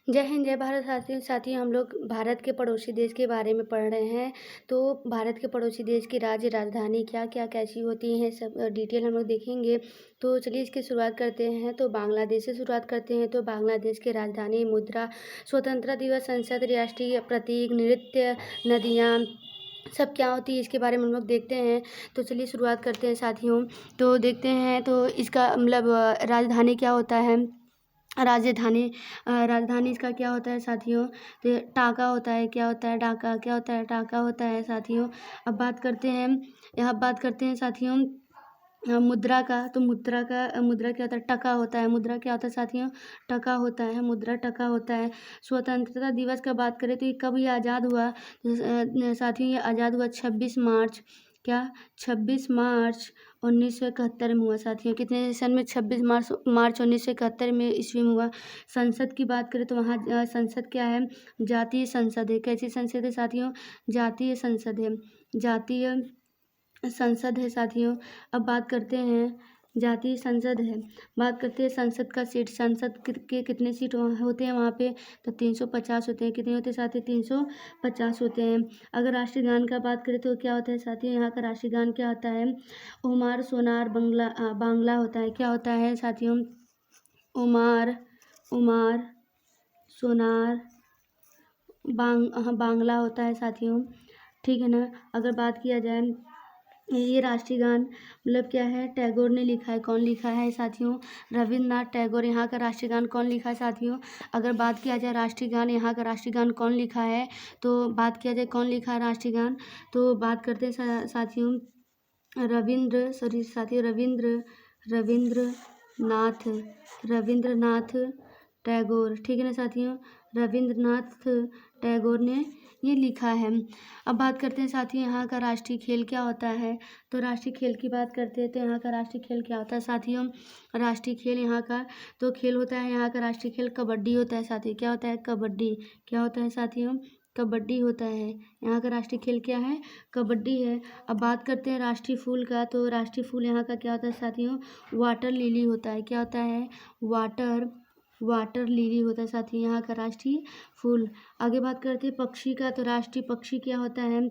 जय हिंद, जय भारत। साथियों हम लोग भारत के पड़ोसी देश के बारे में पढ़ रहे हैं। तो भारत के पड़ोसी देश की राज्य राजधानी क्या क्या कैसी होती हैं, सब डिटेल हम लोग देखेंगे। तो चलिए इसकी शुरुआत करते हैं। तो बांग्लादेश से शुरुआत करते हैं। तो बांग्लादेश की राजधानी, मुद्रा, स्वतंत्रता दिवस, संसद, राष्ट्रीय प्रतीक, नृत्य, नदियाँ, सब क्या होती है इसके बारे में हम लोग देखते हैं। तो चलिए शुरुआत करते हैं साथियों। तो देखते हैं तो इसका मतलब राजधानी क्या होता है। राजधानी इसका क्या होता है साथियों। तो टाका होता है। क्या होता है? ढाका। क्या होता है? टाका होता है साथियों। अब बात करते हैं साथियों मुद्रा का। तो मुद्रा क्या होता है? टका होता है। मुद्रा क्या होता है साथियों? टका होता है। मुद्रा टका होता है। स्वतंत्रता दिवस का बात करें तो ये कब ये आज़ाद हुआ? साथियों ये आज़ाद हुआ 26 मार्च। क्या? 26 मार्च 1971 में हुआ साथियों। कितने सन में? 26 मार्च 1971 में ईस्वी में हुआ। संसद की बात करें तो वहाँ संसद क्या है? जातीय संसद है। कैसी संसद है साथियों? जातीय संसद है। जातीय संसद है साथियों। अब बात करते हैं जातीय संसद है। बात करते हैं संसद का सीट। संसद के कितने सीट होते हैं वहाँ पे? तो 350 होते हैं। कितने होते हैं साथी? 350 होते हैं। अगर राष्ट्रीय गान का बात करें तो क्या होता है साथियों? यहाँ का राष्ट्रीय गान क्या होता है? उमार सोनार बांग्ला होता है। क्या होता है साथियों? उमार सोनार बांग्ला होता है साथियों। ठीक है ना। अगर बात किया जाए ये राष्ट्रीय गान मतलब क्या है? टैगोर ने लिखा है। कौन लिखा है साथियों? रविन्द्रनाथ टैगोर। यहाँ का राष्ट्रीय गान कौन लिखा है साथियों? अगर बात किया जाए राष्ट्रीय गान, यहाँ का राष्ट्रीय गान कौन लिखा है? तो बात किया जाए कौन लिखा है राष्ट्रीय गान, तो बात करते हैं साथियों रविंद्रनाथ टैगोर। ठीक है ना साथियों। रविंद्रनाथ टैगोर ने ये लिखा है। अब बात करते हैं साथियों यहाँ का राष्ट्रीय खेल क्या होता है। तो राष्ट्रीय खेल की बात करते हैं तो यहाँ का राष्ट्रीय खेल क्या होता है साथियों? राष्ट्रीय खेल यहाँ का तो खेल होता है, यहाँ का राष्ट्रीय खेल कबड्डी होता है साथियों। क्या होता है? कबड्डी। क्या होता है साथियों? कबड्डी होता है। यहाँ का राष्ट्रीय खेल क्या है? कबड्डी है। अब बात करते हैं राष्ट्रीय फूल का। तो राष्ट्रीय फूल यहाँ का क्या होता है साथियों? वाटर लिली होता है। क्या होता है? वाटर लिली होता है साथियों यहाँ का राष्ट्रीय फूल। आगे बात करते हैं पक्षी का। तो राष्ट्रीय पक्षी क्या होता है?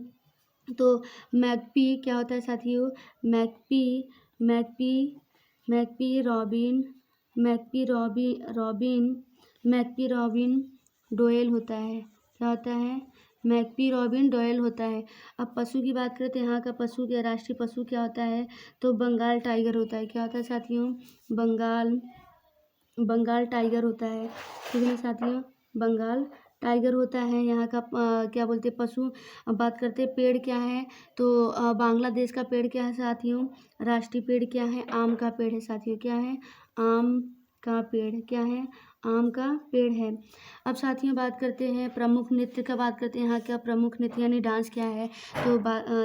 तो मैकपी। क्या होता है साथियों? मैकपी रॉबिन डोयल होता है। क्या होता है? मैकपी रॉबिन डोयल होता है। अब पशु की बात करें तो यहाँ का पशु क्या, राष्ट्रीय पशु क्या होता है? तो बंगाल टाइगर होता है। क्या होता है साथियों? बंगाल टाइगर होता है। ठीक है साथियों, बंगाल टाइगर होता है यहाँ का क्या बोलते हैं पशु। अब बात करते हैं पेड़ क्या है। तो बांग्लादेश का पेड़ क्या है साथियों? राष्ट्रीय पेड़ क्या है? आम का पेड़ है साथियों। क्या है? आम का पेड़। क्या है? आम का पेड़ है। अब साथियों बात करते हैं प्रमुख नृत्य का। बात करते हैं यहाँ का प्रमुख नृत्य यानी डांस क्या है। तो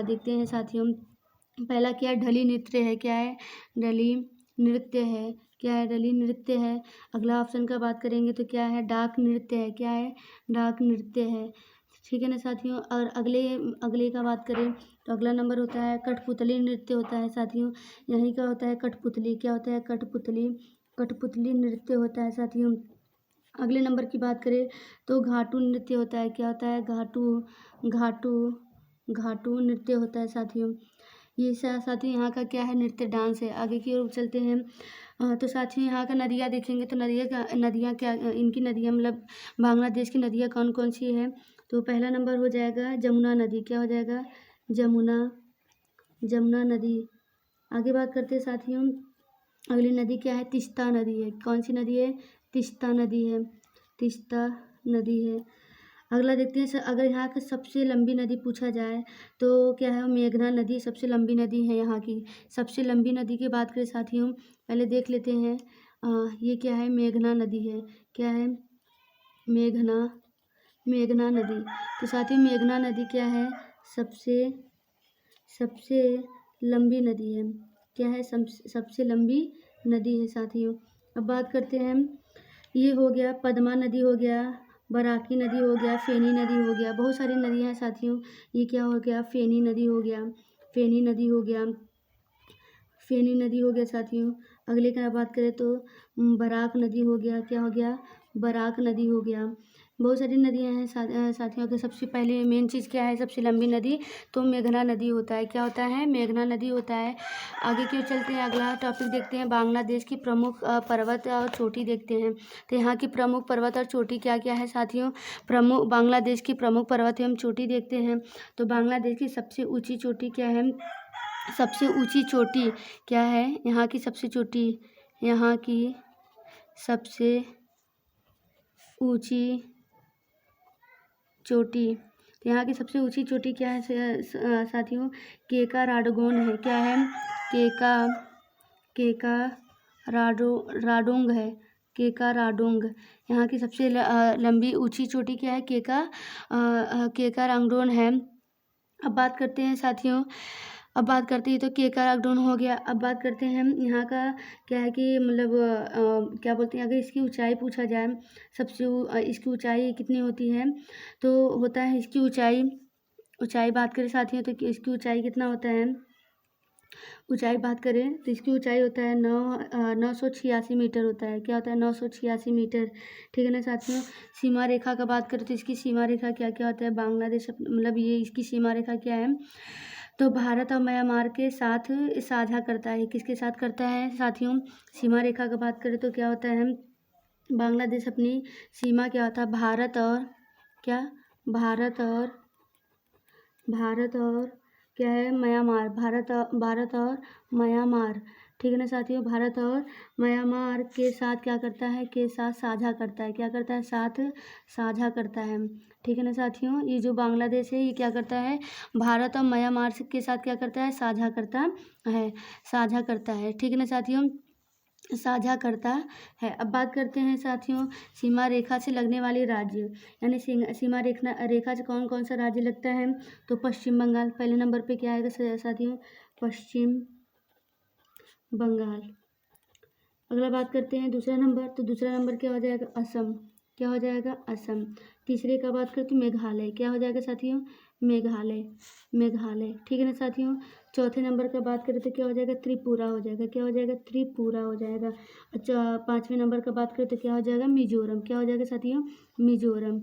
देखते हैं साथियों। पहला क्या है? ढली नृत्य है। क्या है? ढली नृत्य है। क्या है? ढली नृत्य है। अगला ऑप्शन का बात करेंगे तो क्या है? डाक नृत्य है। क्या है? डाक नृत्य है। ठीक है ना साथियों। और अगले का बात करें तो अगला नंबर होता है कठपुतली नृत्य होता है साथियों। यहीं का होता है कठपुतली। क्या होता है? कठपुतली नृत्य होता है साथियों। अगले नंबर की बात करें तो घाटू नृत्य होता है। क्या होता है? घाटू नृत्य होता है साथियों। ये साथियों यहाँ का क्या है? नृत्य डांस है। आगे की ओर चलते हैं। तो साथियों यहाँ का नदियाँ देखेंगे तो नदियाँ क्या, इनकी नदियाँ मतलब बांग्लादेश की नदियाँ कौन कौन सी है। तो पहला नंबर हो जाएगा जमुना नदी। क्या हो जाएगा? जमुना नदी। आगे बात करते हैं साथियों। अगली नदी क्या है? तिस्ता नदी है। कौन सी नदी है? तिस्ता नदी है। तिस्ता नदी है। अगला देखते हैं अगर यहाँ की सबसे लंबी नदी पूछा जाए तो क्या है? मेघना नदी सबसे लंबी नदी है यहाँ की। सबसे लंबी नदी की बात करें साथियों, पहले देख लेते हैं। ये क्या है? मेघना नदी है। क्या है? मेघना नदी। तो साथियों मेघना नदी क्या है? सबसे लंबी नदी है। क्या है? सबसे लंबी नदी है साथियों। अब बात करते हैं, ये हो गया पद्मा नदी हो गया, बराकी नदी हो गया, फेनी नदी हो गया। बहुत सारी नदियाँ हैं साथियों। ये क्या हो गया? फेनी नदी हो गया। फेनी नदी हो गया साथियों। अगले का बात करें तो बराक नदी हो गया। क्या हो गया? बराक नदी हो गया, बहुत सारी नदियाँ हैं साथियों। अगर सबसे पहले मेन चीज़ क्या है, सबसे लंबी नदी तो मेघना नदी होता है। क्या होता है? मेघना नदी होता है। आगे क्यों चलते हैं, अगला टॉपिक देखते हैं, बांग्लादेश की प्रमुख पर्वत और चोटी देखते हैं। तो यहाँ की प्रमुख पर्वत और चोटी क्या क्या है साथियों? बांग्लादेश की प्रमुख पर्वत एवं चोटी देखते हैं। तो बांग्लादेश की सबसे ऊँची चोटी क्या है? सबसे ऊँची चोटी क्या है? यहाँ की सबसे ऊँची चोटी, यहाँ की सबसे ऊंची चोटी क्या है साथियों? केका राडोगोन है। क्या है? केका राडोंग है। केका राडोंग। यहाँ की सबसे लंबी ऊंची चोटी क्या है? केका रांगडोन है। अब बात करते हैं साथियों, तो केकारागडोन हो गया। अब बात करते हैं यहाँ का क्या है कि मतलब क्या बोलते हैं, अगर इसकी ऊंचाई पूछा जाए, इसकी ऊंचाई कितनी होती है, तो होता है इसकी ऊंचाई बात करें साथियों तो इसकी ऊंचाई कितना होता है? ऊंचाई बात करें तो इसकी ऊंचाई होता है 986 मीटर होता है। क्या होता है? 986 मीटर। ठीक है ना साथियों। सीमा रेखा का बात करें तो इसकी सीमा रेखा क्या क्या होता है? बांग्लादेश मतलब ये इसकी सीमा रेखा क्या है? तो भारत और म्यांमार के साथ साझा करता है। किसके साथ करता है साथियों? सीमा रेखा का बात करें तो क्या होता है? बांग्लादेश अपनी सीमा क्या होता है? भारत और क्या है? म्यांमार। भारत और म्यांमार। ठीक है ना साथियों। भारत और म्यांमार के साथ क्या करता है? के साथ साझा करता है। क्या करता है? साथ साझा करता है। ठीक है ना साथियों। ये जो बांग्लादेश है ये क्या करता है? भारत और म्यांमार के साथ क्या करता है? साझा करता है। ठीक है ना साथियों, साझा करता है। अब बात करते हैं साथियों सीमा रेखा से लगने वाले राज्य, यानी सीमा रेखा से कौन कौन सा राज्य लगता है? तो पश्चिम बंगाल पहले नंबर पे क्या आएगा साथियों? पश्चिम बंगाल। अगला बात करते हैं दूसरा नंबर, तो दूसरा नंबर क्या हो जाएगा? असम। क्या हो जाएगा? असम। तीसरे का बात करते हैं मेघालय। क्या हो जाएगा साथियों? मेघालय। ठीक है ना साथियों। चौथे नंबर का बात करें तो क्या हो जाएगा? त्रिपुरा हो जाएगा। क्या हो जाएगा? त्रिपुरा हो जाएगा। अच्छा, पांचवें नंबर का बात करें तो क्या हो जाएगा? मिजोरम। क्या हो जाएगा साथियों? मिजोरम।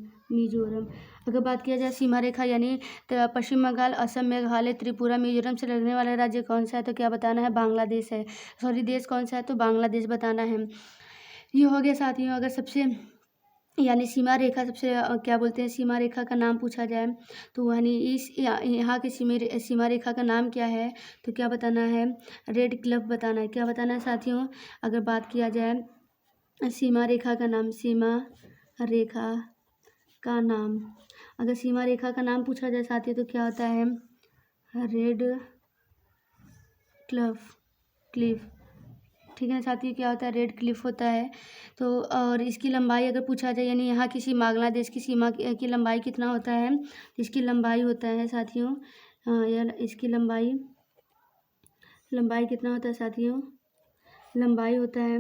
अगर बात किया जाए सीमा रेखा यानी तो पश्चिम बंगाल, असम, मेघालय, त्रिपुरा, मिजोरम से लगने वाला राज्य कौन सा है? तो क्या बताना है? बांग्लादेश है। देश कौन सा है? तो बांग्लादेश बताना है। ये हो गया साथियों। अगर सबसे यानी सीमा रेखा सबसे क्या बोलते हैं, सीमा रेखा का नाम पूछा जाए तो यानी यहाँ की सीमा रेखा का नाम क्या है? तो क्या बताना है? रेड क्लिफ बताना है। क्या बताना है साथियों? अगर बात किया जाए सीमा रेखा का नाम, अगर सीमा रेखा का नाम पूछा जाए साथियों तो क्या होता है? Red Cliff. ठीक है साथियों, क्या होता है? रेड क्लिफ होता है। तो और इसकी लंबाई अगर पूछा जाए यानी यहाँ किसी बांग्लादेश की सीमा की लंबाई कितना होता है? इसकी लंबाई होता है साथियों, यार इसकी लंबाई कितना होता है साथियों? लंबाई होता है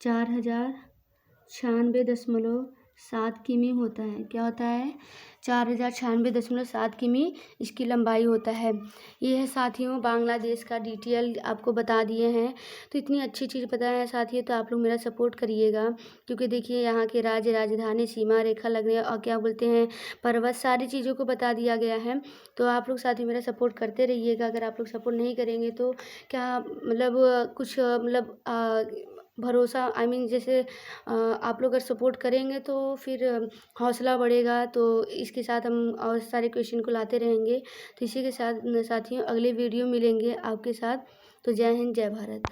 4096.7 किमी होता है। क्या होता है? 4096.7 किमी इसकी लंबाई होता है। ये है साथियों बांग्लादेश का डिटेल आपको बता दिए हैं। तो इतनी अच्छी चीज़ पता है साथियों, तो आप लोग मेरा सपोर्ट करिएगा, क्योंकि देखिए यहाँ के राज्य, राजधानी, सीमा रेखा लगने और क्या बोलते हैं पर्वत, सारी चीज़ों को बता दिया गया है। तो आप लोग साथियों मेरा सपोर्ट करते रहिएगा। अगर आप लोग सपोर्ट नहीं करेंगे तो क्या मतलब कुछ मतलब भरोसा जैसे आप लोग अगर सपोर्ट करेंगे तो फिर हौसला बढ़ेगा। तो इसके साथ हम और सारे क्वेश्चन को लाते रहेंगे। तो इसी के साथ साथियों अगले वीडियो मिलेंगे आपके साथ। तो जय हिंद, जय भारत।